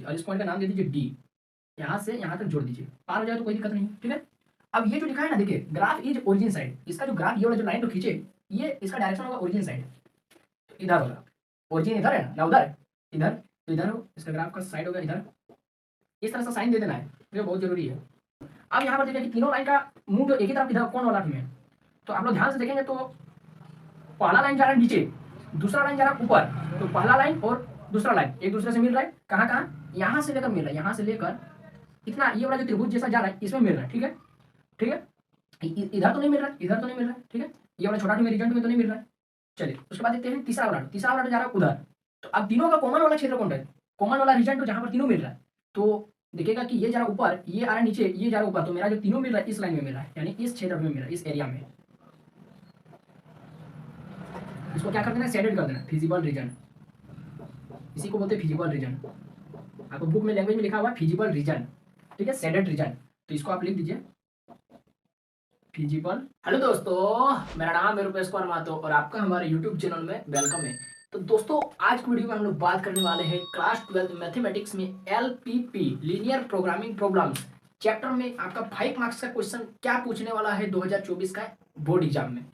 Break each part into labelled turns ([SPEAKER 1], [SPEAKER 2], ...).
[SPEAKER 1] दीजिए और इस पॉइंट का नाम दे दीजिए डी। यहाँ से यहाँ तक जोड़ दीजिए, पार हो जाए तो कोई दिक्कत नहीं, ठीक है। अब ये जो लिखा है ना, देखिए ग्राफ इज ओरिजिन साइड, इसका जो ग्राफ ये वाला जो लाइन तो खींचे, ये इसका डायरेक्शन होगा ओरिजिन साइड, तो इधर होगा। ओरिजिन इधर है ना उधर, इधर तो इधर हो, इसका ग्राफ का साइड होगा इधर। इस तरह से साइन दे देना है, ये बहुत जरूरी है। अब यहाँ पर देखिए कि तीनों लाइन का मुंह तो एक ही तरफ इधर कौन वाला में, तो आप लोग ध्यान से देखेंगे तो पहला लाइन जा रहा है नीचे, दूसरा लाइन जा रहा है ऊपर, तो पहला लाइन और दूसरा लाइन एक दूसरे से मिल रहा है, कहाँ कहाँ, यहाँ से लेकर मिल रहा है, यहाँ से लेकर इतना ये वाला जो त्रिभुज जैसा जा रहा है इसमें मिल रहा है, ठीक है, ठीक है। इधर तो नहीं मिल रहा है, इधर तो नहीं मिल रहा है, ठीक है, ये वाला छोटा रीजन में तो नहीं मिल रहा है। चलिए उसके बाद देखते हैं तीसरा वाला, तीसरा वाला जा रहा है उधर। तो अब तीनों का कॉमन वाला क्षेत्र कौन है, कॉमन वाला रीजन तो जहाँ पर तीनों मिल रहा है, तो देखिएगा कि ये जा रहा ऊपर, ये आ रहा है नीचे, ये जा रहा ऊपर, तो मेरा जो तीनों मिल रहा है इस लाइन में मिल रहा है, यानी इस क्षेत्र में मिल रहा है, इस एरिया में। इसको क्या कर देना, शेडेड कर देना, फिजिबल रीजन, इसी को बोलते हैं फिजिबल रीजन। आपको बुक में लैंग्वेज में लिखा हुआ है फिजिबल रीजन, ठीक है, शेडेड रीजन, तो इसको आप लिख दीजिए फिजिबल। हेलो दोस्तों, मेरा नाम है रुपेश कुमार महतो और आपका हमारे यूट्यूब चैनल में वेलकम है। तो दोस्तों आज की वीडियो में हम लोग बात करने वाले हैं क्लास 12 मैथमेटिक्स में LPP linear programming problems chapter में आपका 5 मार्क्स का क्वेश्चन क्या पूछने वाला है 2024 का बोर्ड एग्जाम में।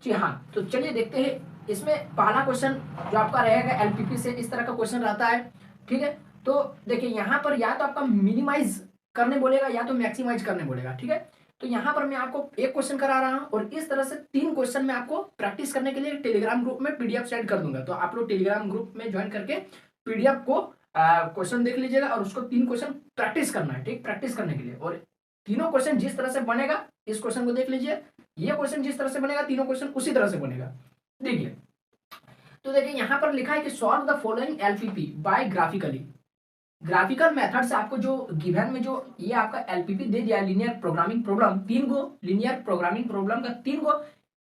[SPEAKER 1] जी हाँ, तो चलिए देखते हैं। इसमें पहला क्वेश्चन जो आपका रहेगा LPP से इस तरह का क्वेश्चन रहता है, ठीक है। तो देखिए यहाँ पर या तो आपका मिनिमाइज करने बोलेगा या तो मैक्सिमाइज करने बोलेगा, ठीक है। तो यहाँ पर मैं आपको एक क्वेश्चन करा रहा हूँ और इस तरह से 3 क्वेश्चन मैं आपको प्रैक्टिस करने के लिए टेलीग्राम ग्रुप में PDF सेंड कर दूंगा, तो आप लोग टेलीग्राम ग्रुप में ज्वाइन करके PDF को क्वेश्चन देख लीजिएगा और उसको 3 क्वेश्चन प्रैक्टिस करना है, ठीक, प्रैक्टिस करने के लिए। और तीनों क्वेश्चन जिस तरह से बनेगा इस क्वेश्चन को देख लीजिए, ये क्वेश्चन जिस तरह से बनेगा तीनों क्वेश्चन उसी तरह से बनेगा। देखिए तो देखिए यहाँ पर लिखा है कि solve the following LPP by graphically. Graphical method से आपको जो गिवन में जो ये आपका LPP दे दिया लीनियर प्रोग्रामिंग प्रॉब्लम, 3 गो लीनियर प्रोग्रामिंग प्रॉब्लम का 3 गो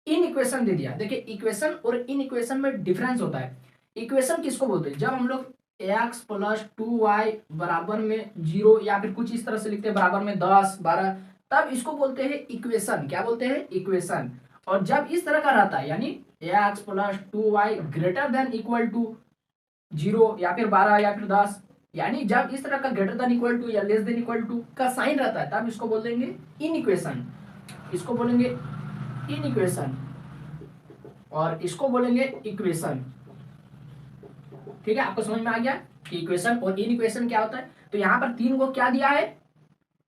[SPEAKER 1] इन इक्वेशन दे दिया। देखिए इक्वेशन और इन इक्वेशन में डिफरेंस होता है। इक्वेशन किसको बोलते हैं, जब हम लोग x + 2y बराबर में 0 या फिर कुछ इस तरह से लिखते हैं बराबर में 10 12, तब इसको बोलते हैं इक्वेशन। क्या बोलते हैं, इक्वेशन। और जब इस तरह का रहता है यानी x + 2y greater than equal to 0 या फिर 12 या फिर 10, यानी जब इस तरह का ग्रेटर देन इक्वल टू या लेस देन इक्वल टू का साइन रहता है तब इसको बोल देंगे इन इक्वेशन, इसको बोलेंगे इन इक्वेशन और इसको बोलेंगे इक्वेशन। ठीक है, आपको समझ में आ गया कि इक्वेशन और इन इक्वेशन क्या होता है। तो यहाँ पर 3 को क्या दिया है,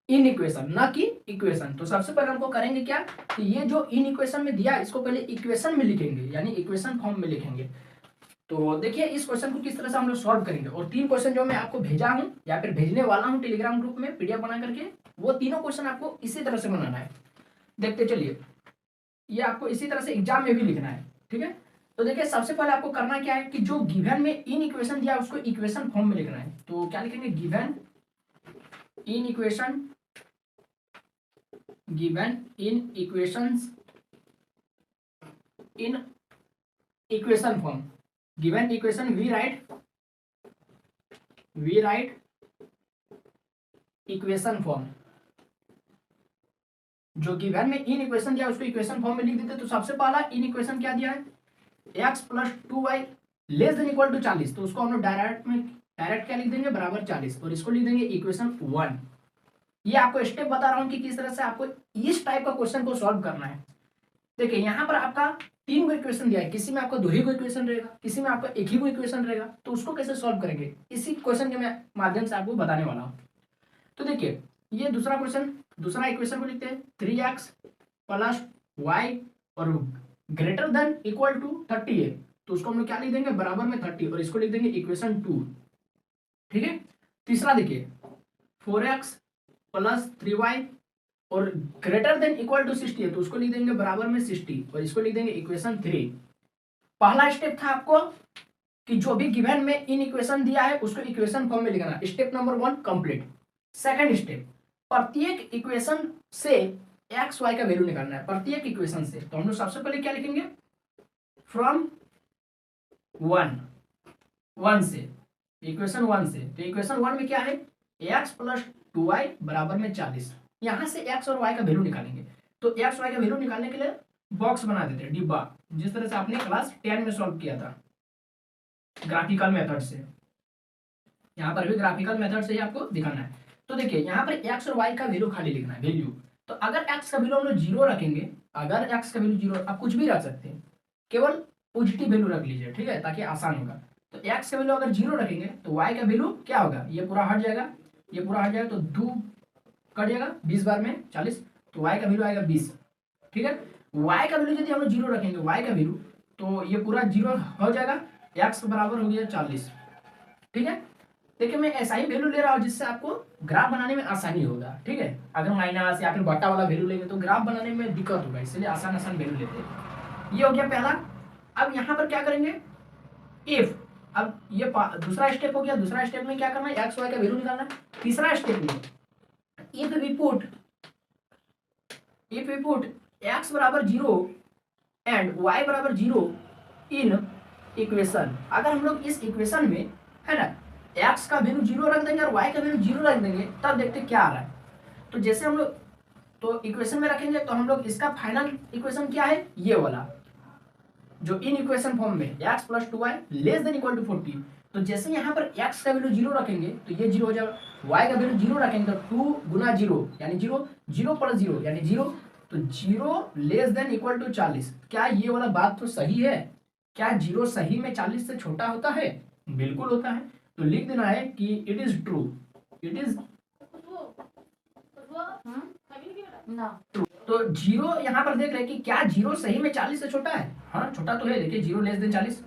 [SPEAKER 1] इन इक्वेशन, न कि इक्वेशन। तो सबसे पहले हमको करेंगे क्या कि ये जो इन इक्वेशन में दिया इसको पहले इक्वेशन में लिखेंगे, यानी इक्वेशन फॉर्म में लिखेंगे। तो देखिए इस क्वेश्चन को किस तरह से हम लोग सॉल्व करेंगे। और 3 क्वेश्चन जो मैं आपको भेजा हूं या फिर भेजने वाला हूं टेलीग्राम ग्रुप में PDF बना करके, वो तीनों क्वेश्चन आपको इसी तरह से बनाना है। देखते चलिए, ये आपको इसी तरह से एग्जाम में भी लिखना है, ठीक है। तो देखिए सबसे पहले आपको करना क्या है कि जो गिवन में इन इक्वेशन दिया उसको इक्वेशन फॉर्म में लिखना है। तो क्या लिखेंगे, given in equation, given in equations in equation form, given equation we write equation form। जो गिवन में इन इक्वेशन दिया उसको इक्वेशन फॉर्म में लिख देते। तो सबसे पहला इन इक्वेशन क्या दिया है, x + 2y less than equal to 40, तो उसको हम लोग डायरेक्ट क्या लिख देंगे, बराबर 40, और इसको लिख देंगे इक्वेशन 1। ये आपको स्टेप बता रहा हूं कि किस तरह से आपको इस टाइप का क्वेश्चन को सॉल्व करना है। देखिए यहाँ पर आपका 3 गो इक्वेशन दिया है, किसी में आपका 2 ही गो इक्वेशन रहेगा, किसी में आपका 1 ही गो इक्वेशन रहेगा। तो उसको कैसे सॉल्व करेंगे इसी क्वेश्चन के मैं माध्यम से आपको बताने वाला हूँ। तो देखिए ये दूसरा क्वेश्चन, दूसरा इक्वेशन को लिखते हैं 3x + y और ग्रेटर देन इक्वल टू 30 है, तो उसको हम लोग क्या लिख देंगे, बराबर में 30, और इसको लिख देंगे इक्वेशन 2। ठीक है, तीसरा देखिए 4x + 3y और ग्रेटर देन इक्वल टू 60 है, तो उसको लिख देंगे बराबर में 60, और इसको लिख देंगे इक्वेशन 3। पहला स्टेप था आपको कि जो भी गिवन में इन इक्वेशन दिया है उसको इक्वेशन फॉर्म में लिखना, step number 1 complete. Second step, प्रत्येक इक्वेशन से एक्स वाई का वैल्यू निकालना है, प्रत्येक इक्वेशन से। तो हम लोग सबसे पहले क्या लिखेंगे, फ्रॉम 1 से, इक्वेशन 1 से। तो इक्वेशन 1 में क्या है, x + 2y बराबर में 40। यहां से x और y का वैल्यू निकालेंगे। तो x y का वैल्यू निकालने के लिए बॉक्स बना देते हैं, डिब्बा, जिस तरह से आपने क्लास 10 में सॉल्व किया था ग्राफिकल मेथड से। यहाँ पर भी ग्राफिकल मेथड से ही आपको दिखाना है। तो देखिए यहाँ पर एक्स और वाई का वैल्यू खाली लिखना है, वैल्यू। तो अगर एक्स का वैल्यू हम लोग जीरो रखेंगे, अगर एक्स का वैल्यू जीरो, आप कुछ भी रख सकते हैं, केवल पॉजिटिव वैल्यू रख लीजिए, ठीक है, ताकि आसान होगा। तो एक्स का वैल्यू अगर जीरो रखेंगे तो वाई का वैल्यू क्या होगा, ये पूरा हट जाएगा, ये पूरा हट जाएगा, तो 2 कट जाएगा 20 बार में 40, तो वाई का वैल्यू आएगा 20, ठीक है। वाई का वैल्यू यदि हम लोग जीरो रखेंगे, वाई का वैल्यू, तो ये पूरा जीरो हो जाएगा, एक्स बराबर हो गया 40, ठीक है। देखिए मैं ऐसा ही वैल्यू ले रहा हूँ जिससे आपको ग्राफ बनाने में आसानी होगा, ठीक है। अगर माइनस या फिर बट्टा वाला वैल्यू लेंगे तो ग्राफ बनाने में दिक्कत होगा, इसलिए आसान आसान वैल्यू लेते हैं। ये हो गया पहला। अब यहाँ पर क्या करेंगे, इफ, अब ये दूसरा स्टेप हो गया। दूसरा स्टेप में क्या करना है, एक्स वाई का वैल्यू निकालना है। तीसरा स्टेप में इफ वी पुट एक्स बराबर जीरो एंड वाई बराबर जीरो इन इक्वेशन, अगर हम लोग इस इक्वेशन में, है ना, एक्स का वैल्यू जीरो रख देंगे और वाई का वैल्यू जीरो रख देंगे, तब देखते क्या आ रहा है। तो जैसे हम लोग तो इक्वेशन में रखेंगे तो हम लोग इसका फाइनल इक्वेशन क्या है, ये वाला जो इन इक्वेशन फॉर्म में x plus 2y less than equal to 40। तो जैसे यहाँ पर x का वैल्यू जीरो रखेंगे तो ये जीरो हो जाएगा, y का वैल्यू जीरो रखेंगे तो 2 गुना जीरो यानी जीरो, जीरो प्लस जीरो यानी जीरो, तो zero less than equal to 40। क्या ये वाला बात तो सही है, क्या जीरो सही में 40 से छोटा होता है, बिल्कुल होता है। तो लिख देना है कि it is true, it is true. तो जीरो यहाँ पर देख रहे हैं कि क्या जीरो सही में 40 से छोटा है, हाँ छोटा तो है, देखिए जीरो लेस देन 40,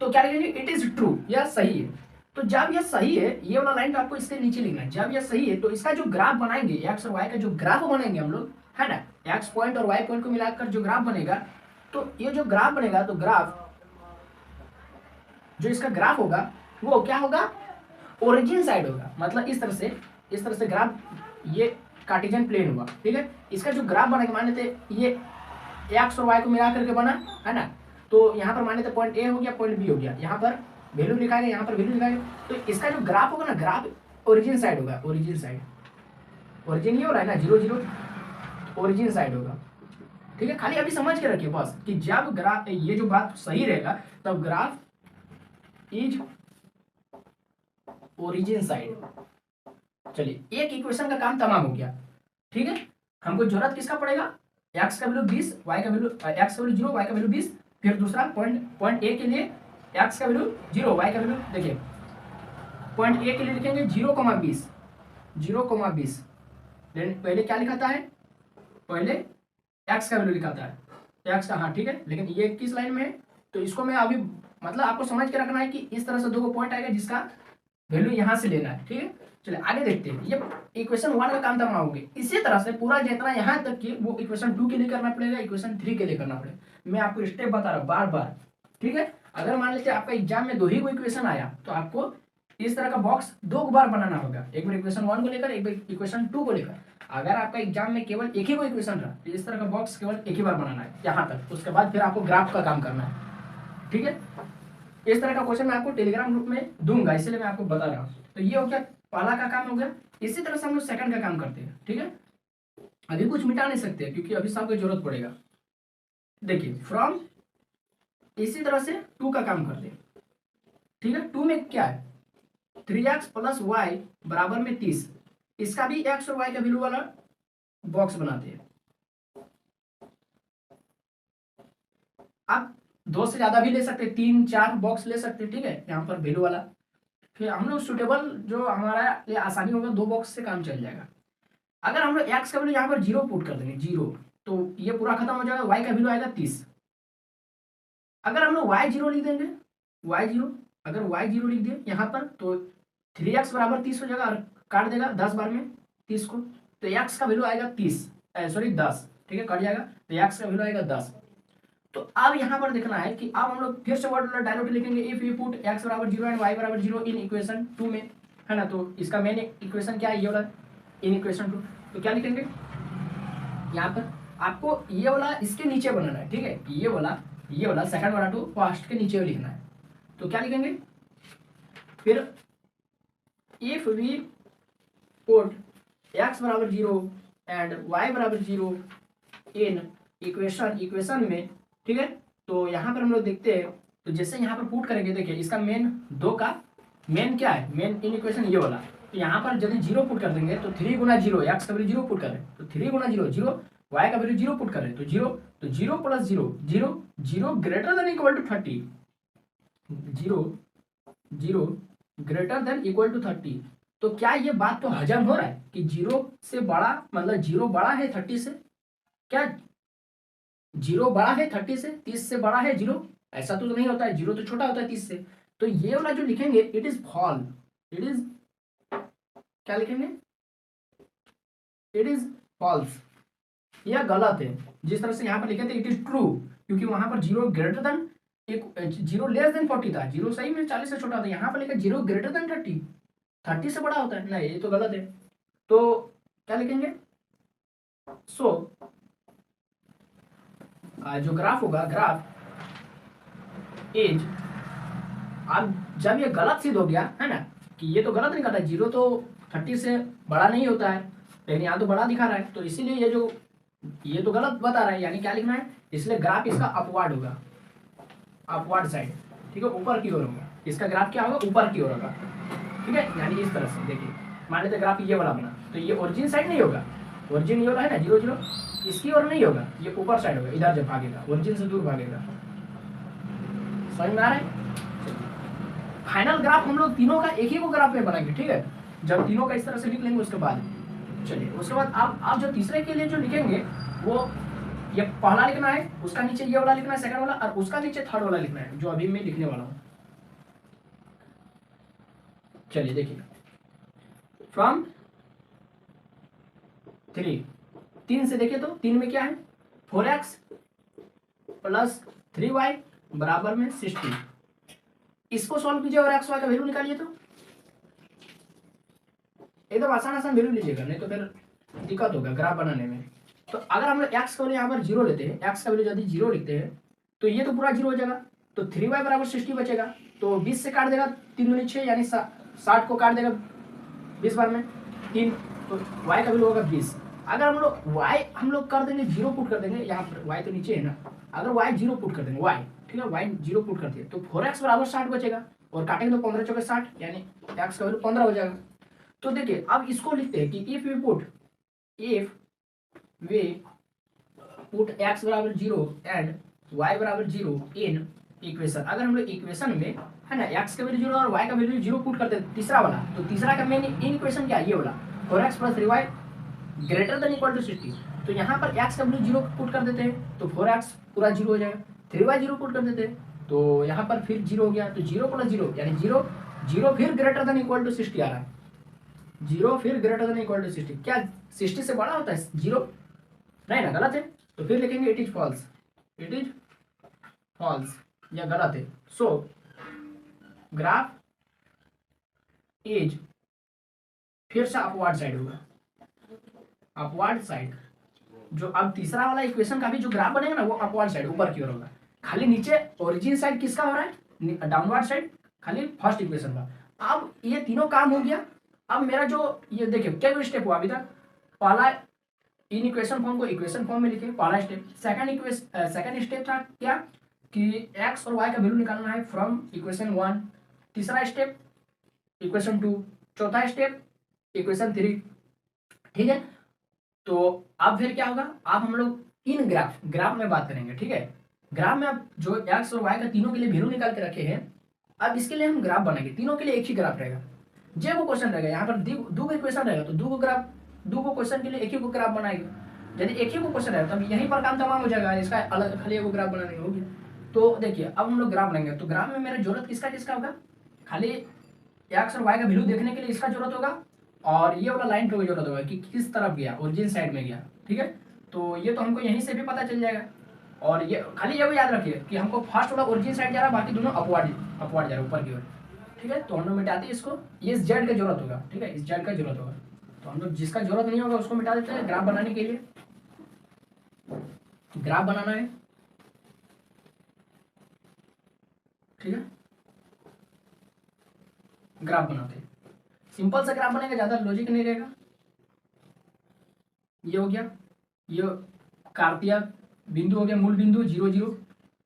[SPEAKER 1] तो क्या लिखेंगे, इट इज ट्रू, यह सही है। तो जब यह सही है, ये वाला लाइन तो आपको इसके नीचे लिखना है, जब यह सही है तो इसका जो ग्राफ बनाएंगे, एक्स और वाई का जो ग्राफ बनाएंगे हम लोग, है ना, एक्स पॉइंट और वाई पॉइंट को मिलाकर जो ग्राफ बनेगा, तो ये जो ग्राफ बनेगा, तो ग्राफ जो इसका ग्राफ होगा वो क्या होगा, ओरिजिन साइड होगा। मतलब इस तरह से ग्राफ, ये कार्टेशियन प्लेन हुआ, ठीक है। इसका जो ग्राफ बनेगा, मान लेते ये एक्स और वाई को मिला करके बना, है ना, तो यहाँ पर मान लेते पॉइंट ए हो गया, पॉइंट बी हो गया, यहाँ पर वैल्यू लिखाएंगे, यहाँ पर वैल्यू लिखाएंगे, तो इसका जो ग्राफ होगा ना, ग्राफ ओरिजिन साइड होगा, ओरिजिन साइड, ओरिजिन ही हो रहा है ना, 0 0, ओरिजिन साइड होगा, ठीक है। खाली अभी समझ के रखिए बस कि जब ग्राफ, ये जो बात सही रहेगा, तब ग्राफ इज ओरिजिन साइड। चलिए एक इक्वेशन का काम तमाम हो गया, ठीक है। हमको जरूरत किसका पड़ेगा, एक्स का वैल्यू 20, वाई का वैल्यू, एक्स का वैल्यू 0, वाई का वैल्यू 20। फिर दूसरा पॉइंट ए के लिए एक्स का वैल्यू 0, वाई का वैल्यू, देखिए पॉइंट ए के लिए लिखेंगे 0,20, 0,20। पहले क्या लिखाता है, पहले एक्स का वैल्यू लिखाता है, एक्स का, हाँ ठीक है। लेकिन ये किस लाइन में है, तो इसको मैं अभी, मतलब आपको समझ के रखना है कि इस तरह से दो पॉइंट आएगा जिसका वैल्यू यहाँ से लेना है, ठीक है। चलिए आगे देखते हैं, ये इक्वेशन 1 का काम तमाम होंगे। इसी तरह से पूरा जितना यहाँ तक कि वो इक्वेशन 2 के लिए करना पड़ेगा, इक्वेशन 3 के लिए करना पड़ेगा। मैं आपको स्टेप बता रहा हूँ बार बार, ठीक है। अगर मान लीजिए आपका एग्जाम में 2 ही को इक्वेशन आया, तो आपको इस तरह का बॉक्स 2 बार बनाना होगा, एक बार इक्वेशन 1 को लेकर, एक बार इक्वेशन 2 को लेकर। अगर आपका एग्जाम में केवल एक ही को इक्वेशन रहा, तो इस तरह का बॉक्स केवल एक ही बार बनाना है यहाँ तक, उसके बाद फिर आपको ग्राफ का काम करना है, ठीक है। इस तरह का क्वेश्चन मैं आपको टेलीग्राम ग्रुप में दूंगा, इसलिए मैं आपको बता रहा हूँ। तो ये हो गया, पहला का काम हो गया। इसी तरह से हम लोग सेकंड का काम करते हैं, ठीक है। अभी कुछ मिटा नहीं सकते क्योंकि अभी सबको जरूरत पड़ेगा। देखिए फ्रॉम, इसी तरह से 2 का काम करते हैं, ठीक है। 2 में क्या है, 3x प्लस वाई बराबर में 30, इसका भी एक्स और वाई का वैल्यू वाला बॉक्स बनाते हैं। आप 2 से ज्यादा भी ले सकते हैं, 3 4 बॉक्स ले सकते हैं, ठीक है, यहाँ पर वैल्यू वाला। फिर हम लोग सुटेबल जो हमारा लिए आसानी होगा, 2 बॉक्स से काम चल जाएगा। अगर हम लोग एक्स का वैल्यू यहाँ पर 0 पुट कर देंगे, 0, तो ये पूरा खत्म हो जाएगा, वाई का वैल्यू आएगा 30। अगर हम लोग वाई 0 लिख देंगे, वाई 0, अगर वाई 0 लिख दिए यहाँ पर, तो 3x बराबर 30 हो जाएगा, और काट देगा 10 बार में 30 को, तो एक्स का वैल्यू आएगा 30, सॉरी 10, ठीक है, कट जाएगा, तो एक्स का वैल्यू आएगा 10। तो अब यहाँ पर देखना है कि अब हम लोग फिर से वर्ड डायरेक्ट लिखेंगे, इफ यू पुट x बराबर 0 एंड y बराबर 0 इन इक्वेशन 2 में, है ना। तो इसका मेन इक्वेशन क्या है, ये वाला इन इक्वेशन 2। तो क्या लिखेंगे यहाँ पर, आपको ये वाला इसके नीचे बनाना है, ठीक है, ये वाला सेकंड वाला 2 फर्स्ट के नीचे लिखना है। तो क्या लिखेंगे फिर, इफ वी पुट x बराबर 0 एंड y बराबर 0 इन इक्वेशन में, ठीक है। तो यहाँ पर हम लोग देखते हैं, तो जैसे यहाँ पर पुट करेंगे, देखिए इसका मेन 2 का मेन क्या है, मेन इन इक्वेशन ये वाला। तो यहाँ पर यदि जीरो पुट कर देंगे तो 3 गुना जीरो, एक्स का वैल्यू जीरो पुट करें तो 3 गुना जीरो जीरो, वाई का वैल्यू जीरो पुट करें तो जीरो, तो zero plus zero zero, zero greater than equal to 30, zero zero greater than equal to 30। तो क्या ये बात तो हजम हो रहा है कि जीरो से बड़ा, मतलब जीरो बड़ा है 30 से? क्या जीरो बड़ा है 30 से? 30 से बड़ा है जीरो? ऐसा तो नहीं होता है, जीरो तो छोटा होता है 30 से। तो ये वाला जो लिखेंगे it is fall, it is, क्या लिखेंगे, इट इज फॉल्स, यह गलत है। जिस तरह से यहाँ पर लिखे थे इट इज ट्रू, क्योंकि वहां पर जीरो ग्रेटर देन, एक जीरो लेस देन 40 था, जीरो सही में 40 से छोटा था, यहाँ पर लिखा जीरो ग्रेटर देन 30, 30 से बड़ा होता है, नहीं ये तो गलत है। तो क्या लिखेंगे, सो जो ग्राफ होगा, ग्राफ इज, अब जब ये गलत सिद्ध हो गया है ना, कि ये तो गलत निकला, जीरो तो 30 से बड़ा नहीं होता है, लेकिन यहाँ तो बड़ा दिखा रहा है, तो इसीलिए ये जो, ये तो गलत बता रहा है, यानी क्या लिखना है, इसलिए ग्राफ इसका अपवर्ड होगा, अपवर्ड साइड, ठीक है, ऊपर की ओर होगा, इसका ग्राफ क्या होगा, ऊपर की ओर होगा, ठीक है। यानी इस तरह से देखिए, मान लेते ग्राफ ये वाला बना, तो ये ओरिजिन साइड नहीं होगा, ओरिजिन ये वाला है ना जीरो जीरो, इसकी ओर नहीं होगा, ये ऊपर साइड होगा, इधर जब भागेगा ओरिजिन से दूर भागेगा, समझ में आ रहा है। फाइनल ग्राफ हम लोग तीनों का एक ही को ग्राफ में बनाएंगे, ठीक है, जब तीनों का इस तरह से लिख लेंगे उसके बाद, चलिए उसके बाद आप जो तीसरे के लिए जो लिखेंगे वो, ये पहला लिखना है, उसका नीचे ये वाला लिखना है सेकंड वाला, और उसका नीचे थर्ड वाला लिखना है, जो अभी मैं लिखने वाला हूँ। चलिए देखिए, फ्रॉम 3, 3 से देखिए, तो 3 में क्या है, 4x प्लस 3y बराबर में 60, इसको सॉल्व कीजिए और एक्स वाई का वैल्यू निकालिए, तो एकदम आसान आसान वैल्यू लीजिएगा, नहीं तो फिर दिक्कत होगा ग्राफ बनाने में। तो अगर हम लोग एक्स का वैल्यू यहाँ पर जीरो लेते हैं, एक्स का वैल्यू यदि जीरो लिखते हैं तो ये तो पूरा जीरो हो जाएगा, तो 3y बराबर 60 बचेगा, तो 20 से काट देगा, 3 दूनी 6, यानी 60 को काट देगा 20 बार में 3, तो y का वैल्यू होगा 20। अगर हम लोग y हम लोग कर देंगे जीरो पुट कर देंगे, यहाँ पर y तो नीचे है ना, अगर y जीरो पुट कर देंगे, y ठीक है, y जीरो पुट कर दिए तो 4x बराबर 60 बचेगा, और काटेंगे तो 15 चौके 60, यानी x का वैल्यू 15 हो जाएगा। तो देखिए अब इसको लिखते हैं कि इफ वी पुट x बराबर 0 एंड y बराबर 0 इन इक्वेशन, अगर हम लोग इक्वेशन में है ना x का वैल्यू 0 और y का वैल्यू 0 पुट करते हैं, तीसरा वाला, तो तीसरा का मेन इन इक्वेशन क्या है, ये वाला 4x plus 3y greater than equal to 60, तो यहाँ पर x का वैल्यू 0 पुट कर देते हैं तो 4x पूरा 0 हो जाएगा, 3y 0 पुट कर देते हैं तो यहाँ पर फिर 0 हो गया, तो 0 प्लस 0 यानी 0, 0 फिर ग्रेटर देन इक्वल टू 60 आ रहा है, 0 फिर ग्रेटर देन इक्वल टू 60, क्या 60 से बड़ा होता है 0? नहीं ना, गलत है, तो फिर लिखेंगे it is false, it is false, यह गलत है। सो ग्राफ इज फिर से अपवर्ड साइड होगा, अपवर्ड साइड, जो अब तीसरा वाला इक्वेशन का भी जो ग्राफ बनेगा ना वो अपवर्ड साइड ऊपर की ओर होगा, खाली नीचे ओरिजिन साइड किसका हो रहा है, डाउनवर्ड साइड, खाली फर्स्ट इक्वेशन का। अब ये तीनों काम हो गया, अब मेरा जो ये देखिए क्या स्टेप हुआ अभी तक, पहला इन इक्वेशन फॉर्म को इक्वेशन फॉर्म में लिखे, पहला स्टेप, सेकंड स्टेप था क्या कि एक्स और वाई का वैल्यू निकालना है फ्रॉम इक्वेशन 1, तीसरा स्टेप इक्वेशन 2, चौथा स्टेप इक्वेशन 3, ठीक है। तो अब फिर क्या होगा, अब हम लोग इन ग्राफ में बात करेंगे, ठीक है, ग्राफ में अब जो एक्स और वाई का तीनों के लिए वैल्यू निकाल के रखे हैं, अब इसके लिए हम ग्राफ बनाएंगे, तीनों के लिए एक ही ग्राफ रहेगा, जो वो क्वेश्चन रहेगा यहाँ पर दो इक्वेशन रहेगा, तो दो क्वेश्चन के लिए एक ही को ग्राफ बनाएंगे, यदि एक ही को क्वेश्चन रहेगा तब यहीं पर काम तमाम हो जाएगा, इसका अलग खाली एक ग्राफ बनाने होगी। तो देखिए अब हम लोग ग्राफ बनाएंगे, तो ग्राफ में मेरा जरूरत किसका किसका होगा, खाली एक्स और वाई का वैल्यू देखने के लिए इसका जरूरत होगा, और ये वाला लाइन की जरूरत होगा कि किस तरफ गया, ओरिजिन साइड में गया, ठीक है। तो ये तो हमको यहीं से भी पता चल जाएगा, और ये खाली ये भी याद रखिए कि हमको फर्स्ट वाला ओरिजिन साइड जा रहा है, बाकी दोनों अपवर्ड जा रहा है ऊपर की ओर, ठीक है। तो हम लोग मिटाते हैं इसको, ये इस जेड का जरूरत होगा, ठीक है, इस जेड का जरूरत होगा, तो हम लोग जिसका जरूरत नहीं होगा उसको मिटा देते हैं। ग्राफ बनाने के लिए ग्राफ बनाना है, ठीक है, ग्राफ बनाते हैं, सिंपल सा ग्राफ बनेगा, ज्यादा लॉजिक नहीं रहेगा। ये हो गया, ये कार्तीय बिंदु हो गया, मूल बिंदु 0 0।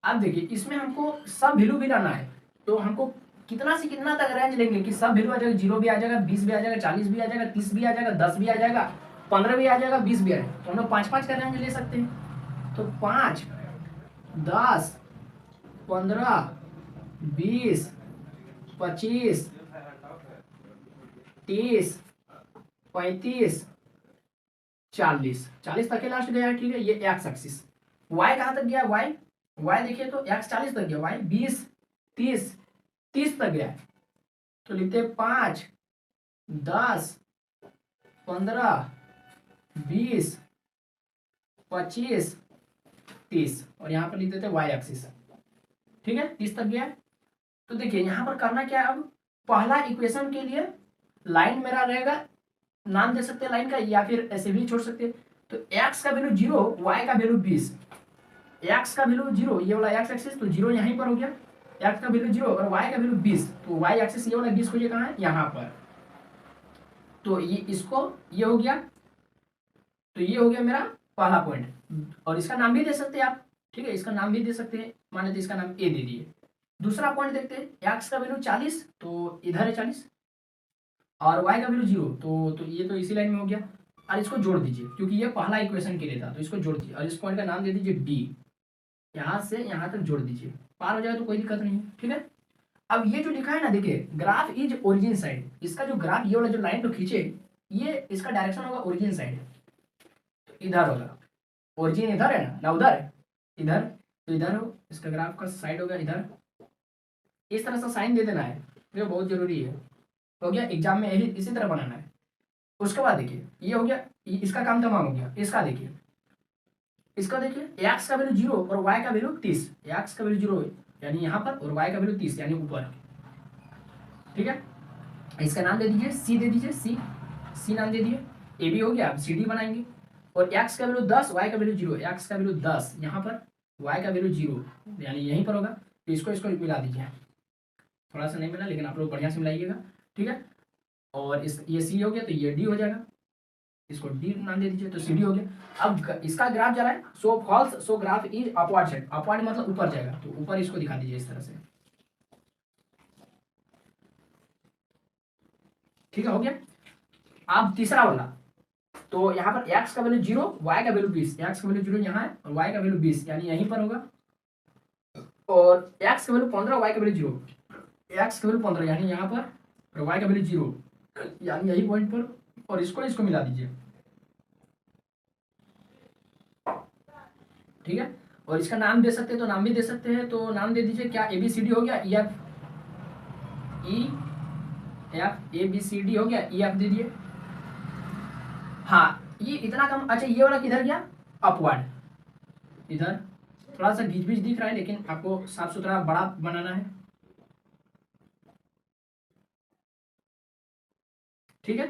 [SPEAKER 1] अब देखिए इसमें हमको सब वैल्यू भी लाना है, तो हमको कितना से कितना तक रेंज लेंगे कि सब वैल्यू आ जाएगा, 0 भी आ जाएगा, 20 भी आ जाएगा, 40 भी आ जाएगा, 30 भी आ जाएगा, 10 भी आ जाएगा, 15 भी आ जाएगा, 20 भी आ जाएगा। तो हम लोग 5-5 का रेंज ले सकते हैं। तो 5, 10, 15, 20, 25, 30, 35, 40 तक के लास्ट गया है। ठीक है, ये एक्स एक्सिस। वाई कहाँ तक गया? वाई देखिए तो एक्स 40 तक गया, वाई 20, 30, 30 तक गया। तो लिखते 5, 10, 15, 20, 25, 30 और यहाँ पर लिख देते वाई एक्सिस। ठीक है, 30 तक गया। तो देखिए यहाँ पर करना क्या है, अब पहला इक्वेशन के लिए लाइन मेरा रहेगा, नाम दे सकते हैं लाइन का, या फिर ऐसे भी छोड़ सकते हैं। तो x का वैल्यू 0, y का वैल्यू 20, x का वैल्यू 0, ये वाला x एक्सिस, तो 0 यहीं पर हो गया, x का वैल्यू 0 और y का वैल्यू 20, तो y एक्सिस ये वाला 20 खोजिए कहाँ है, यहाँ पर। तो ये इसको ये हो गया, तो ये हो गया मेरा पहला पॉइंट। और इसका नाम भी दे सकते हैं आप, ठीक है, इसका नाम भी दे सकते हैं, मान लेते इसका नाम ए दे दिए। दूसरा पॉइंट देखते हैं, x का वैल्यू 40, तो इधर है 40 और y का वैल्यू 0, तो ये तो इसी लाइन में हो गया। और इसको जोड़ दीजिए क्योंकि ये पहला इक्वेशन के लिए था, तो इसको जोड़ दीजिए और इस पॉइंट का नाम दे दीजिए डी। यहाँ से यहाँ तक जोड़ दीजिए, पार हो जाए तो कोई दिक्कत नहीं है। ठीक है, अब ये जो लिखा है ना, देखिए ग्राफ इज ओरिजिन साइड, इसका जो ग्राफ ये वाला जो लाइन तो खींचे, ये इसका डायरेक्शन होगा ओरिजिन साइड, तो इधर होगा। ओरिजिन इधर है ना उधर है, इधर, तो इधर हो, इसका ग्राफ का साइड होगा इधर। इस तरह से साइन दे देना है, ये बहुत जरूरी है। हो गया, एग्जाम में यही इसी तरह बनाना है। उसके बाद देखिए ये हो गया, इसका काम तमाम हो गया। इसका देखिए, इसका देखिए x का वैल्यू 0 और y का वैल्यू 30, x का वैल्यू 0 यानी यहाँ पर और y का वैल्यू 30 यानी ऊपर। ठीक है, इसका नाम दे दीजिए c, दे दीजिए c नाम दे दिए। ए बी हो गया, अब सी डी बनाएंगे। और x का वैल्यू 10, y का वैल्यू 0, x का वैल्यू 10 यहाँ पर, y का वैल्यू 0 यानी यहीं पर होगा। तो इसको मिला दीजिए, थोड़ा सा नहीं मिला लेकिन आप लोग बढ़िया से मिलाइएगा। ठीक है, और इस ये सी हो गया तो ये डी हो जाएगा, इसको डी नाम दे दीजिए, तो सी डी हो गया। अब इसका ग्राफ जा रहा है, so falls, so graph is upward side, upward मतलब ऊपर जाएगा, तो ऊपर इसको दिखा दीजिए इस तरह से। ठीक है, हो गया। अब तीसरा वाला, तो यहाँ पर x का वैल्यू 0, y का वैल्यू 20, x का वैल्यू 0 यहाँ है और y का वैल्यू 20 यानी यहीं पर होगा। और x का वैल्यू 15, y का वैल्यू 0, x का वैल्यू 15 यानी यहाँ पर, और y का वैल्यू 0 यानी यही पॉइंट पर, और इसको मिला दीजिए। ठीक है, और इसका नाम दे सकते हैं तो नाम भी दे सकते हैं, तो नाम दे दीजिए क्या, ए बी सी डी हो गया, E F, A B C D हो गया, ई एफ दे दिए। हाँ, ये इतना कम। अच्छा, ये वाला किधर गया, अपवर्ड, इधर थोड़ा सा घिच बीच दिख रहा है लेकिन आपको साफ सुथरा बड़ा बनाना है। ठीक है,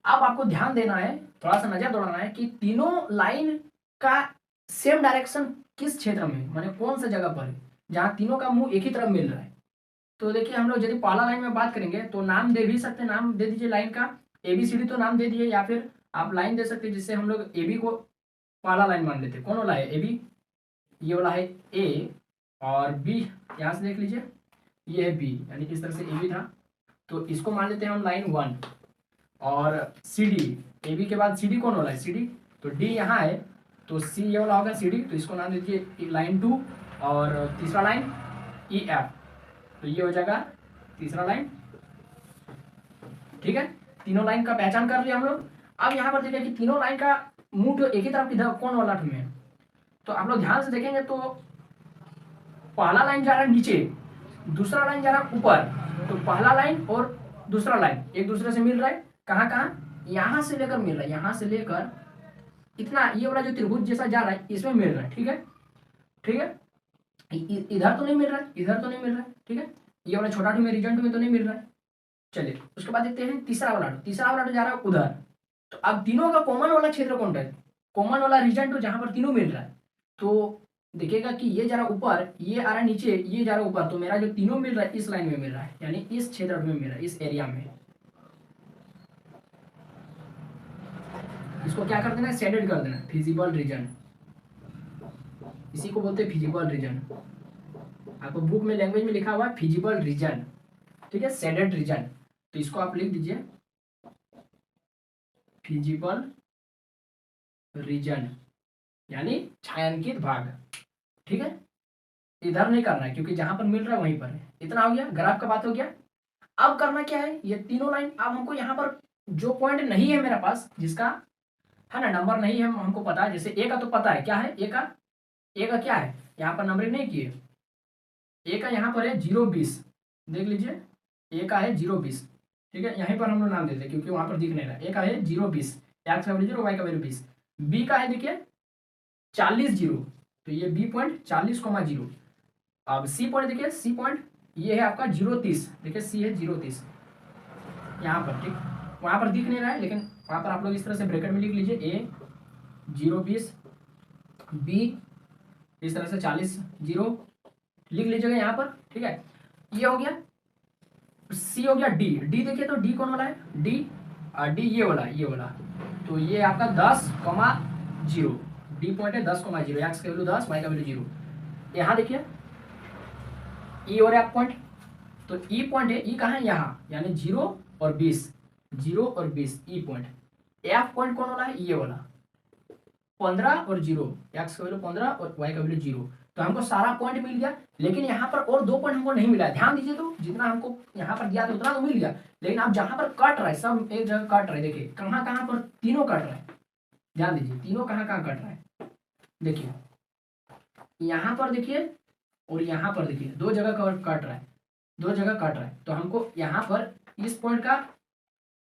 [SPEAKER 1] अब आपको ध्यान देना है, थोड़ा सा नजर दौड़ाना है कि तीनों लाइन का सेम डायरेक्शन किस क्षेत्र में, माने कौन सा जगह पर है जहां तीनों का मुंह एक ही तरफ मिल रहा है। तो देखिए हम लोग यदि पहला लाइन में बात करेंगे तो नाम दे भी सकते हैं, नाम दे दीजिए लाइन का, ए बी सी डी तो नाम दे दिए, या फिर आप लाइन दे सकते हैं जिससे हम लोग ए बी को पहला लाइन मान लेते हैं। कौन वाला है, ए बी, ये वाला है ए, और बी यहाँ से देख लीजिए ये है बी, यानी इस तरह से ए बी था, तो इसको मान लेते हैं हम लाइन 1। और सी डी, ए बी के बाद सी डी कौन वाला है, सी डी, तो डी यहाँ है, तो सी ये वाला होगा सी डी, तो इसको नाम दीजिए लाइन 2। और तीसरा लाइन ई एफ, तो ये हो जाएगा तीसरा लाइन। ठीक है, तीनों लाइन का पहचान कर लिया हम लोग। अब यहाँ पर देखिए कि तीनों लाइन का मुंह तो एक ही तरफ किधर, कौन वाला में है, तो आप लोग ध्यान से देखेंगे तो पहला लाइन जा रहा है नीचे, दूसरा लाइन जा रहा है ऊपर, तो पहला लाइन और दूसरा लाइन एक दूसरे से मिल रहा है, कहाँ कहाँ, यहाँ से लेकर मिल रहा है, यहाँ से लेकर इतना, ये वाला जो त्रिभुज जैसा जा रहा है इसमें मिल रहा है। ठीक है, ठीक है, इधर तो नहीं मिल रहा है, इधर तो नहीं मिल रहा है। ठीक है, ये वाला छोटा में रीजन में तो नहीं मिल रहा है। चलिए उसके बाद देखते हैं तीसरा वाला, तीसरा वाला जा रहा है उधर। तो अब तीनों का कॉमन वाला क्षेत्र कौन है, कॉमन वाला रीजन तो जहां पर तीनों मिल रहा है, तो देखिएगा कि ये जा रहा ऊपर, ये आ रहा है नीचे, ये जा रहा ऊपर, तो मेरा जो तीनों मिल रहा है इस लाइन में मिल रहा है, यानी इस क्षेत्र में मिल रहा है, इस एरिया में। इसको क्या कर देना है, शेडेड कर देना, फिजिबल रीजन, इसी को बोलते हैं फिजिबल रीजन। आपको बुक में लैंग्वेज में लिखा हुआ है फिजिबल रीजन। ठीक है, शेडेड रीजन, तो इसको आप लिख दीजिए फिजिबल रीजन, यानी छायांकित भाग। ठीक है, इधर नहीं करना है क्योंकि जहां पर मिल रहा है वहीं पर है। इतना हो गया, ग्राफ का बात हो गया। अब करना क्या है, ये तीनों लाइन, अब हमको यहाँ पर जो पॉइंट नहीं है मेरे पास, जिसका है ना नंबर नहीं है, हमको पता है, जैसे ए का तो पता है क्या है, ए का क्या है, यहाँ पर नंबरिंग नहीं किए, ए का यहाँ पर है 0-20, देख लीजिए ए का है 0-20। ठीक है, यहीं पर हम लोग नाम देते हैं क्योंकि वहां पर दिख नहीं रहा। ए का है 0-20, एक्स का वैल्यू 0, वाई का वैल्यू 20। बी का है देखिए 40-0, तो ये बी पॉइंट 40,0। अब सी पॉइंट देखिए, सी पॉइंट ये है आपका 0-30, देखिए सी है 0-30 यहाँ पर। ठीक, वहां पर दिख नहीं रहा है लेकिन वहां पर आप लोग इस तरह से ब्रैकेट में लिख लीजिए, ए 0-20, बी इस तरह से 40-0 लिख लीजिएगा यहाँ पर। ठीक है, ये हो गया, सी हो गया। डी, डी देखिए तो डी कौन वाला है, डी डी ये वाला, तो ये आपका 10,0, डी पॉइंट है 10,0, एक्स का वैल्यू 10, वाई का वैल्यू 0। यहाँ देखिए ई और एफ पॉइंट, तो ई पॉइंट है, ई कहाँ है यहाँ, यानी 0 और 20, 0 और 20 ई पॉइंट। एफ पॉइंट कौन वाला है, ये वाला 15 और 0, एक्स का वैल्यू 15 और वाई का वैल्यू 0। तो हमको सारा पॉइंट मिल गया, लेकिन यहाँ पर और 2 पॉइंट हमको नहीं मिला है। ध्यान दीजिए, तो जितना हमको यहाँ पर दिया था उतना तो मिल गया, लेकिन आप जहाँ पर कट रहा है, सब एक जगह कट रहा है, देखिए कहाँ कहाँ पर तीनों कट रहा है। ध्यान दीजिए तीनों कहाँ कहाँ कट रहा है, देखिए यहाँ पर देखिए और यहाँ पर देखिए, 2 जगह कट रहा है, 2 जगह कट रहा है। तो हमको यहाँ पर इस पॉइंट का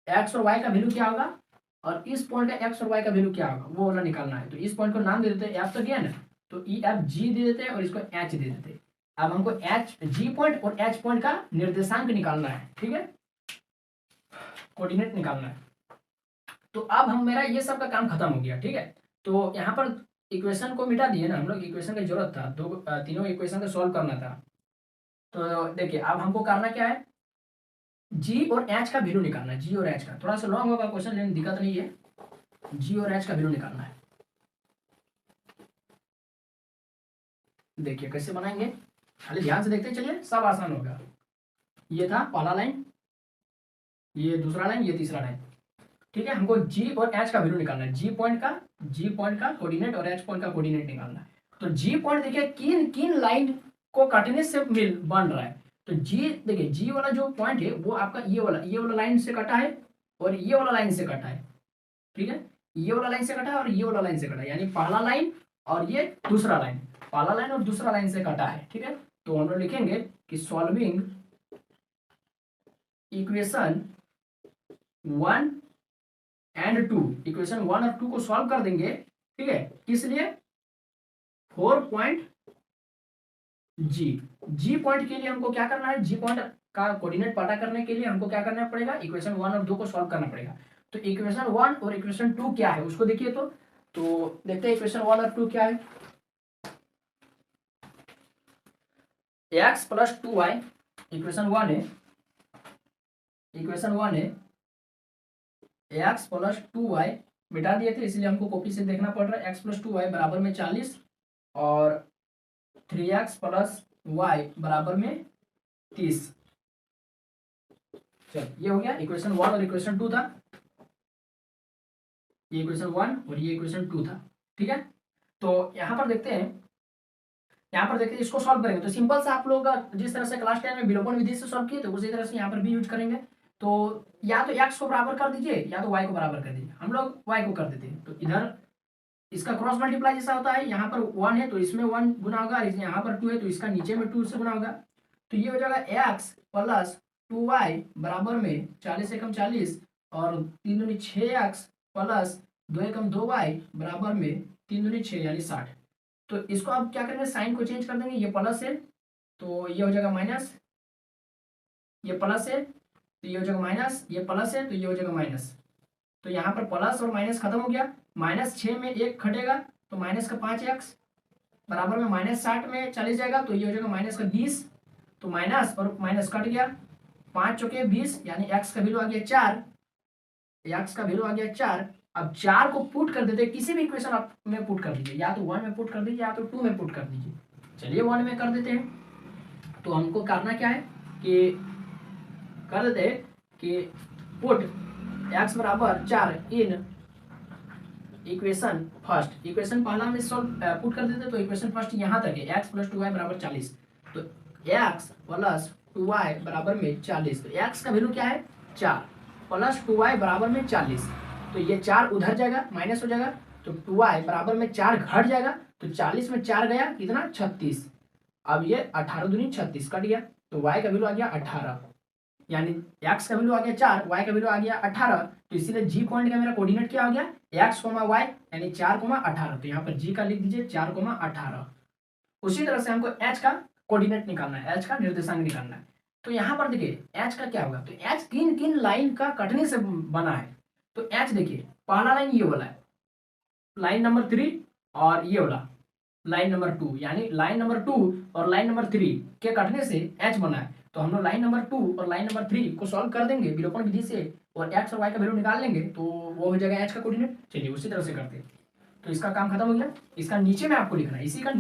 [SPEAKER 1] एक्स और वाई का वैल्यू क्या होगा और इस पॉइंट का एक्स और वाई का वैल्यू क्या होगा, वो वाला निकालना है। तो इस पॉइंट को नाम दे देते हैं, एफ तो गया ना, तो ई एफ जी दे देते हैं और इसको एच दे देते हैं। अब हमको एच जी पॉइंट और एच पॉइंट का निर्देशांक निकालना है। ठीक है, कोऑर्डिनेट निकालना है। तो अब हम मेरा ये सब का काम खत्म हो गया। ठीक है, तो यहाँ पर इक्वेशन को मिटा दिए ना हम लोग, इक्वेशन की जरूरत था, तीनों इक्वेशन को सॉल्व करना था। तो देखिए अब हमको करना क्या है, जी और एच का वैल्यू निकालना है। जी और एच का थोड़ा सा लॉन्ग होगा क्वेश्चन, लेकिन दिक्कत नहीं है, जी और एच का वैल्यू निकालना है। देखिए कैसे बनाएंगे, खाली ध्यान से देखते चलिए, सब आसान होगा। ये था पहला लाइन, ये दूसरा लाइन, ये तीसरा लाइन। ठीक है, हमको जी और एच का वैल्यू निकालना है, जी पॉइंट का कोऑर्डिनेट और एच पॉइंट का कोऑर्डिनेट निकालना है। तो जी पॉइंट देखिए किन किन लाइन को काटने से मिल बन रहा है। तो जी देखिए, जी वाला जो पॉइंट है वो आपका ये वाला लाइन से कटा है और ये वाला लाइन से कटा है। ठीक है, ये वाला लाइन से कटा है और ये वाला लाइन से कटा है, यानी पहला लाइन और ये दूसरा लाइन, पहला लाइन और दूसरा लाइन से कटा है। ठीक है, तो हम लोग लिखेंगे कि सॉल्विंग इक्वेशन 1 एंड 2, इक्वेशन 1 और 2 को सॉल्व कर देंगे। ठीक है, किस लिए, 4 पॉइंट जी पॉइंट के लिए हमको क्या करना है, जी पॉइंट का कोऑर्डिनेट पता करने के लिए हमको क्या करना पड़ेगा, इक्वेशन 1 और 2 को सॉल्व करना पड़ेगा। तो इक्वेशन 1 और इक्वेशन 2 क्या है उसको देखिए, तो देखते हैं इक्वेशन 1 और 2 क्या है। x प्लस 2y इक्वेशन 1 है, इक्वेशन 1 है x प्लस 2y, मिटा दिए थे इसलिए हमको कॉपी से देखना पड़ रहा है। x प्लस 2y बराबर में 40 और 3x प्लस y बराबर में 30। चल ये हो गया इक्वेशन 1 और इक्वेशन 2 था, ये इक्वेशन 1 और ये इक्वेशन 2 था। ठीक है, तो यहाँ पर देखते हैं, इसको सॉल्व करेंगे तो सिंपल से आप लोग जिस तरह से क्लास 10 में विलोपन विधि से सॉल्व किए थे उसी तरह से यहाँ पर भी यूज करेंगे। तो या तो x को बराबर कर दीजिए या तो y को बराबर कर दीजिए, हम लोग y को कर देते हैं। तो इधर इसका क्रॉस मल्टीप्लाई जैसा होता है, यहाँ पर 1 है तो इसमें 1 गुना होगा, यहाँ पर 2 है तो इसका नीचे में 2 से गुना होगा। तो ये हो जाएगा x प्लस 2y बराबर में 40 एकम 40 और 3 दूनी 6x प्लस 2 एकम 2y बराबर में 3 दूनी 6 यानी 60। तो इसको आप क्या करेंगे, साइन को चेंज कर देंगे, ये प्लस है तो ये हो जाएगा माइनस, ये प्लस है तो ये हो जाएगा माइनस, ये प्लस है तो ये हो जाएगा माइनस। तो यहाँ पर प्लस और माइनस खत्म हो गया, -6 में 1 घटेगा तो माइनस का 5x बराबर में -60 में 40 जाएगा तो ये हो जाएगा माइनस का 20। तो माइनस और माइनस कट गया, 5 चौके 20 यानी x का वैल्यू आ गया 4, x का वैल्यू आ गया 4। अब 4 को पुट कर देते, किसी भी इक्वेशन आप में पुट कर दीजिए, या तो 1 में पुट कर दीजिए या तो 2 में पुट कर दीजिए। चलिए 1 में कर देते हैं। तो हमको करना क्या है कि कर देते कि पुट x बराबर 4 इन इक्वेशन फर्स्ट, इक्वेशन पहला में सॉल्व पुट कर देते तो इक्वेशन फर्स्ट यहाँ तक है x प्लस 2y बराबर 40, तो x प्लस 2y बराबर में 40, तो x का वैल्यू क्या है 4 प्लस 2y बराबर में 40, तो ये 4 उधर जाएगा माइनस हो जाएगा, तो 2y बराबर में 4 घट जाएगा, तो 40 में 4 गया कितना 36, अब ये 18 दूनी 36 कट गया, तो y का वैल्यू आ गया 18, यानी x का वैल्यू आ गया 4, y का वैल्यू आ गया 18, तो इसीलिए g पॉइंट का मेरा कोऑर्डिनेट क्या हो गया x, y यानी 4, 18, तो यहाँ पर g का लिख दीजिए 4, 18। उसी तरह से हमको h का कोऑर्डिनेट निकालना है, h का निर्देशांक निकालना है, तो यहाँ पर देखिए h का क्या होगा, तो h किन किन लाइन का कटने से बना है, तो h देखिए पहला लाइन ये वाला है, लाइन नंबर 3 और ये वाला लाइन नंबर 2, यानी लाइन नंबर 2 और लाइन नंबर 3 के कटने से h बना है, तो हम लोग लाइन नंबर 2 और लाइन नंबर 3 को सॉल्व कर देंगे विलोपन विधि से और x और y का वैल्यू निकाल लेंगे, तो वो हो जाएगा h का कोऑर्डिनेट। चलिए उसी तरह से करते हैं, तो इसका काम खत्म हो गया, इसका नीचे में आपको लिखना है, इसी का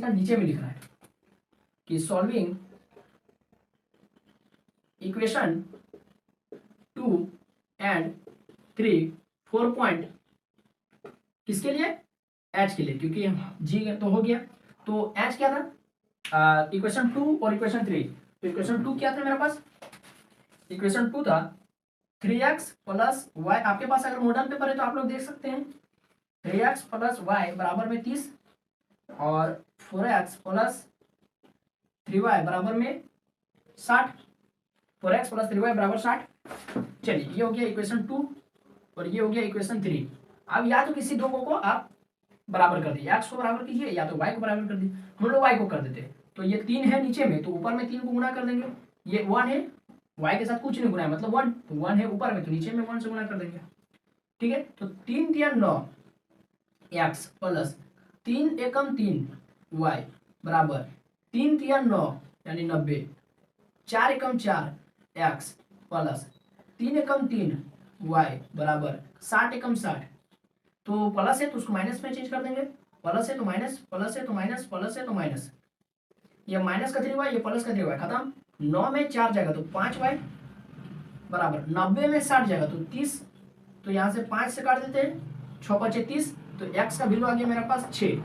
[SPEAKER 1] नीचे में लिखना है कि सॉल्विंग इक्वेशन 2 एंड 3 4 पॉइंट किसके लिए h के लिए, क्योंकि g तो हो गया, तो h क्या था इक्वेशन 2 और इक्वेशन 3, तो इक्वेशन 2 क्या था मेरे पास, इक्वेशन 2 था 3x प्लस y, आपके पास अगर मॉडल पेपर है तो आप लोग देख सकते हैं 3x प्लस y बराबर में 30 और 4x प्लस 3y बराबर में 60, 4x प्लस 3y बराबर 60। चलिए ये हो गया इक्वेशन 2 और ये हो गया इक्वेशन 3। अब या तो किसी दो को आप बराबर कर दिए, x को बराबर कीजिए या तो y को बराबर कर दीजिए, हम लोग y को कर देते, तो ये 3 है नीचे में, तो ऊपर में 3 को गुणा कर देंगे, ये 1 है y के साथ कुछ नहीं गुणा है मतलब 1, तो 1 है ऊपर में, तो नीचे में 1 से गुणा कर देंगे, ठीक है, तो 3 तिया 9 x प्लस 3 एकम 3 y बराबर 3 तिया 9 यानी 90, 4 एकम 4 x प्लस 3 एकम 3 y बराबर 60 एकम 60, तो प्लस है तो उसको माइनस में चेंज कर देंगे, प्लस है तो माइनस, प्लस है तो माइनस, प्लस है तो माइनस, ये माइनस का 3y ये प्लस का 3y खत्म, 9 में 4 जाएगा तो 5y बराबर 90 में 60 जाएगा तो 30, तो यहाँ से 5 से काट देते हैं 6 5 30, तो x का वैल्यू आ गया मेरे पास 6,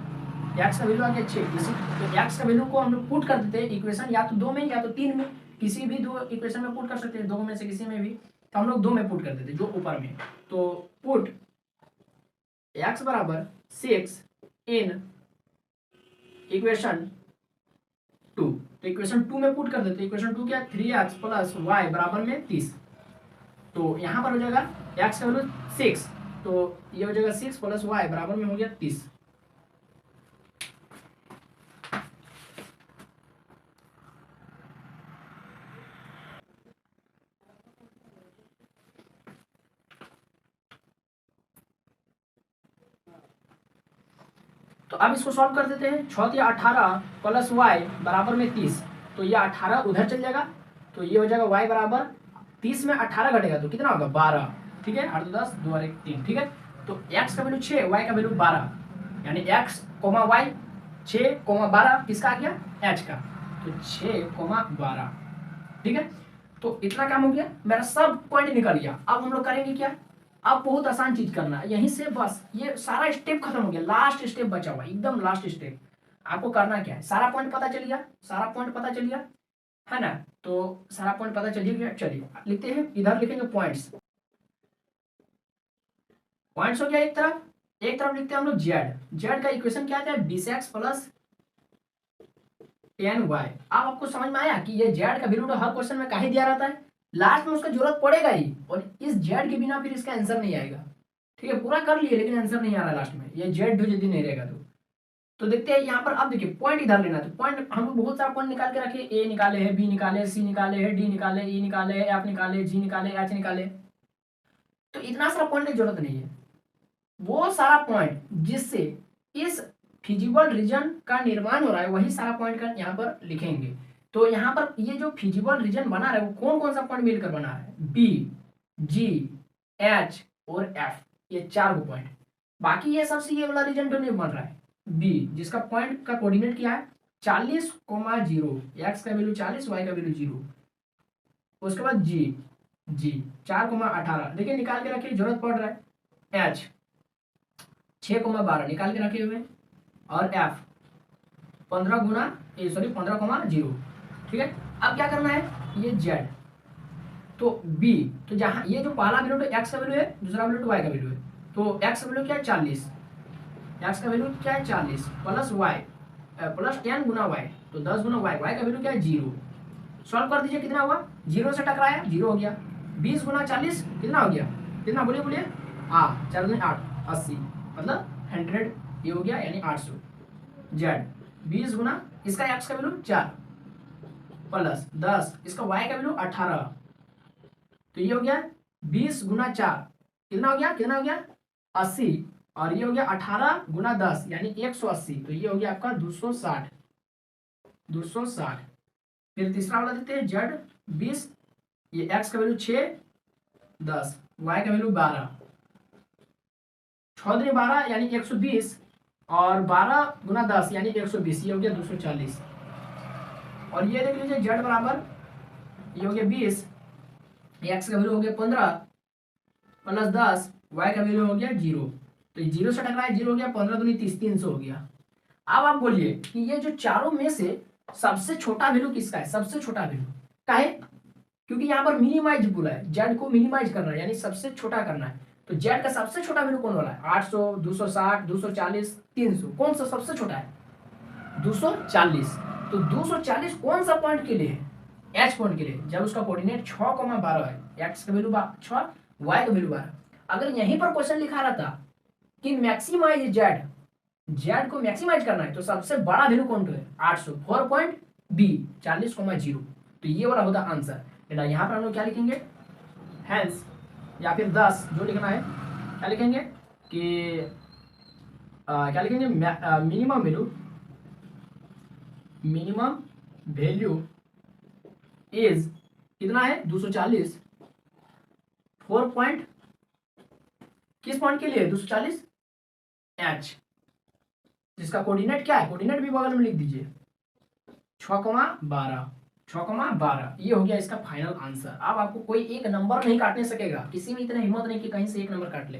[SPEAKER 1] x का वैल्यू आ गया 6, इसी तो x का वैल्यू को हम लोग पुट कर देते हैं इक्वेशन या तो 2 में या तो 3 में, किसी भी दो इक्वेशन में पुट कर सकते हैं, 2 में से किसी में भी, तो हम लोग 2 में पुट कर देते हैं जो ऊपर में, तो पुट x बराबर 6 इन इक्वेशन 2, तो इक्वेशन 2 में पुट कर देते हैं, इक्वेशन 2 क्या 3x प्लस y बराबर में 30, तो यहाँ पर हो जाएगा x का वैल्यू 6, तो ये हो जाएगा 6 प्लस y बराबर में हो गया 30। तो अब इसको सॉल्व कर देते हैं, 6 या 18 प्लस y बराबर में 30, तो ये 18 उधर चल जाएगा, तो ये हो जाएगा y बराबर 30 में 18 घटेगा तो कितना होगा 12, ठीक है, 8 10 2 और 1 3, ठीक है, तो x का वैल्यू 6 y का वैल्यू 12, यानी x, y 6, 12 किसका आ गया h का, तो 6, 12, ठीक है, तो इतना काम हो गया, मेरा सब पॉइंट निकल गया। अब हम लोग करेंगे क्या, अब बहुत आसान चीज करना है, यहीं से बस ये सारा स्टेप खत्म हो गया, लास्ट स्टेप बचा हुआ एकदम लास्ट स्टेप, आपको करना क्या है, सारा पॉइंट पता चल गया, सारा पॉइंट पता चल गया है ना, तो सारा पॉइंट पता चल गया, चलिए लिखते हैं, इधर लिखेंगे पॉइंट्स, पॉइंट्स हो गया एक तरफ लिखते हैं हम लोग जेड का इक्वेशन क्या आता है 20x प्लस 10y। अब आपको समझ में आया कि ये जेड का वैल्यू तो हर क्वेश्चन में काहे दिया रहता है, लास्ट में उसका जरूरत पड़ेगा ही, और इस जेड के बिना फिर इसका आंसर नहीं आएगा, ठीक है, पूरा कर लिए लेकिन आंसर नहीं आ रहा लास्ट में, ये जेड यदि नहीं रहेगा तो देखते हैं यहाँ पर। अब देखिए पॉइंट इधर लेना, तो पॉइंट हम बहुत सारा पॉइंट निकाल के रखे, ए निकाले हैं, बी निकाले, सी निकाले हैं, डी निकाले, ई निकाले, एफ निकाले, जी निकाले, एच निकाले, तो इतना सारा पॉइंट की जरूरत नहीं है, वो सारा पॉइंट जिससे इस फिजिबल रीजन का निर्माण हो रहा है वही सारा पॉइंट का यहाँ पर लिखेंगे। तो यहाँ पर ये जो फिजिबल रीजन बना रहा है वो कौन कौन सा पॉइंट मिलकर बना है, बी, जी, एच और एफ, ये 4 गो पॉइंट, बाकी ये सबसे ये वाला रीजन तो नहीं बन रहा है, बी जिसका पॉइंट का कोऑर्डिनेट क्या है 40,0, एक्स का वैल्यू 40, वाई का वैल्यू 0। उसके बाद जी 4,18, देखिए निकाल के रखिए, जरूरत पड़ रहा है। एच 6,12 निकाल के रखे हुए, और एफ 15,0, ठीक है। अब क्या करना है, ये जेड तो बी, तो जहां ये जो पहला वैल्यू तो एक्स का वैल्यू है, दूसरा वैल्यू तो वाई का वैल्यू है। तो एक्स का वैल्यू क्या है 40, एक्स का वैल्यू क्या है 40 प्लस वाई प्लस 10 गुना वाई, तो 10 गुना वाई, वाई का वैल्यू क्या है 0। सॉल्व कर दीजिए, कितना हुआ, 0 से टकराया 0 हो गया। 20 गुना 40 कितना हो गया, कितना बोलिए बोलिए, 4 में 8 80, मतलब 100 ये हो गया, यानी 800। जेड 20 गुना इसका एक्स का वैल्यू 4 प्लस 10 इसका वाई का वैल्यू 18, तो ये हो गया 20 गुना 4 कितना हो गया, कितना हो गया 80, और ये हो गया 18 गुना 10 यानी 180, तो ये हो गया आपका 260। फिर तीसरा वाला देते हैं जेड 20, ये एक्स का वैल्यू 6 10, वाई का वैल्यू 12, 6 दूनी 12 यानी 120, और 12 गुना 10 यानी 120, ये हो गया 240। और ये देख लीजिए जेड बराबर, ये हो गया 20, एक्स का वैल्यू हो गया 15 प्लस 10, वाई का वैल्यू हो गया 0, तो 0 से टकराया 0 हो गया, 15 दूनी 30, 300 हो गया। अब आप बोलिए कि ये जो चारों में से सबसे छोटा वैल्यू किसका है, सबसे छोटा वैल्यू का है, क्योंकि यहाँ पर मिनिमाइज बोला है, जेड को मिनिमाइज करना है, यानी सबसे छोटा करना है। तो जेड का सबसे छोटा वैल्यू कौन वाला है, 800, 260, 240, 300, कौन सा सबसे छोटा है, 240। तो 240 कौन सा पॉइंट के लिए है, एच पॉइंट के लिए, जब उसका कोऑर्डिनेट 6,12 है, एक्स का वैल्यू 6, वाई का वैल्यू 12। अगर यहीं पर क्वेश्चन लिखा रहता कि मैक्सिमाइज जेड, जेड को मैक्सिमाइज करना है, तो सबसे बड़ा वैल्यू कौन है 800, 4 पॉइंट बी 40,0, तो ये वाला होता आंसर। यहाँ पर हम लोग क्या लिखेंगे, हैंस या फिर 10 जो लिखना है, क्या लिखेंगे कि क्या लिखेंगे, मिनिमम वैल्यू इज कितना है 240, 4 पॉइंट किस पॉइंट के लिए 240, एच, जिसका कोऑर्डिनेट क्या है, कोऑर्डिनेट भी बगल में लिख दीजिए 6,12, ये हो गया इसका फाइनल आंसर। अब आपको कोई एक नंबर नहीं काटने सकेगा, किसी में इतना हिम्मत नहीं कि कहीं से एक नंबर काट ले।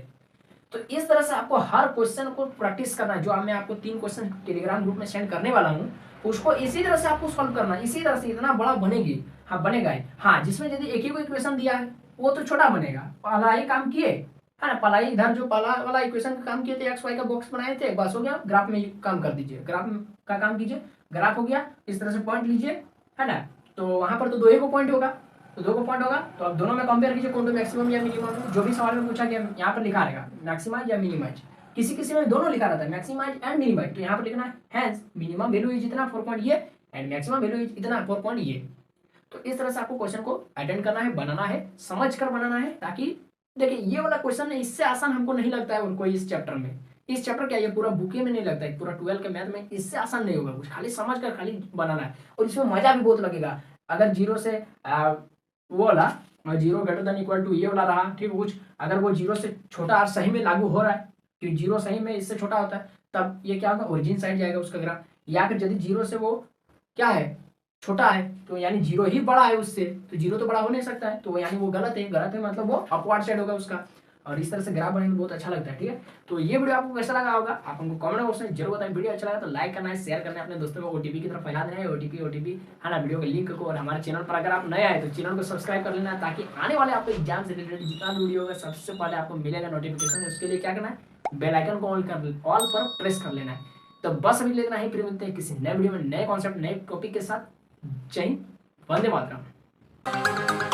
[SPEAKER 1] तो इस तरह से आपको हर क्वेश्चन को प्रैक्टिस करना है, जो मैं आपको 3 क्वेश्चन टेलीग्राम ग्रुप में सेंड करने वाला हूँ, उसको इसी तरह से आपको सॉल्व करना है, इसी तरह से इतना बड़ा बनेगी, हाँ बनेगा ही। हाँ, जिसमें यदि एक ही को इक्वेशन दिया है वो तो छोटा बनेगा, पहला ही काम किए है ना, पहला ही इधर जो पहला वाला इक्वेशन का काम किए थे, एक्स वाई का बॉक्स बनाए थे, बस हो गया। ग्राफ में काम कर दीजिए, ग्राफ का काम कीजिए, ग्राफ हो गया, इस तरह से पॉइंट लीजिए, है ना। तो वहां पर तो 2 ही को पॉइंट होगा, तो 2 को पॉइंट होगा, तो अब दोनों में कंपेयर कीजिए कौन तो मैक्सिमम या मिनिमम, जो भी सवाल में पूछा गया यहाँ पर लिखा रहेगा मैक्सिमाइज या मिनिमाइज, किसी किसी में दोनों लिखा रहता है मैक्सिमाइज एंड मिनिमाइज, तो यहाँ पर लिखना है हैंस मिनिमम वैल्यू इज इतना 4 पॉइंट ये, एंड मैक्सिमम वैल्यू इज इतना 4 पॉइंट ये। तो इस तरह से आपको क्वेश्चन को अटेंड करना है, बनाना है, समझ कर बनाना है, ताकि देखिए ये वाला क्वेश्चन है, इससे आसान हमको नहीं लगता है और कोई इस चैप्टर में, इस चैप्टर क्या ये पूरा बुके में नहीं लगता है, पूरा 12 के मैथ में इससे आसान नहीं होगा कुछ, खाली समझ कर खाली बनाना है, और इसमें मजा भी बहुत लगेगा। अगर 0 से वो वाला 0 ग्रेटर देन इक्वल टू ये वाला रहा, ठीक कुछ, अगर वो 0 से छोटा सही में लागू हो रहा है, कि 0 सही में इससे छोटा होता है, तब ये क्या होगा, ओरिजिन साइड जाएगा उसका ग्राफ। या फिर यदि 0 से वो क्या है छोटा है, तो यानी 0 ही बड़ा है उससे, तो 0 तो बड़ा हो नहीं सकता है, तो यानी वो गलत है, गलत है मतलब वो अपवर्ड साइड होगा उसका। और इस तरह से ग्राफ बनाने में बहुत अच्छा लगता है, ठीक है। तो ये वीडियो आपको कैसा लगा होगा, आप हमको कमेंट बॉक्स में जरूर बताएं। वीडियो अच्छा लगा तो लाइक करना है, शेयर करना है, अपने दोस्तों को ओटीपी की तरफ फैला देना है, ओटीपी है ना, वीडियो के लिंक को। और हमारे चैनल पर अगर आप नए आए तो चैनल को सब्सक्राइब कर लेना, ताकि आने वाले आपको एग्जाम से रिलेटेड जितना भी वीडियो होगा सबसे पहले आपको मिलेगा नोटिफिकेशन। उसके लिए क्या करना है, बेल आइकन को ऑल पर प्रेस कर लेना है। तो बस अभी लेना ही, फिर मिलते हैं किसी नए वीडियो में, नए कॉन्सेप्ट, नए टॉपिक के साथ। जय हिंद, वंदे मातरम।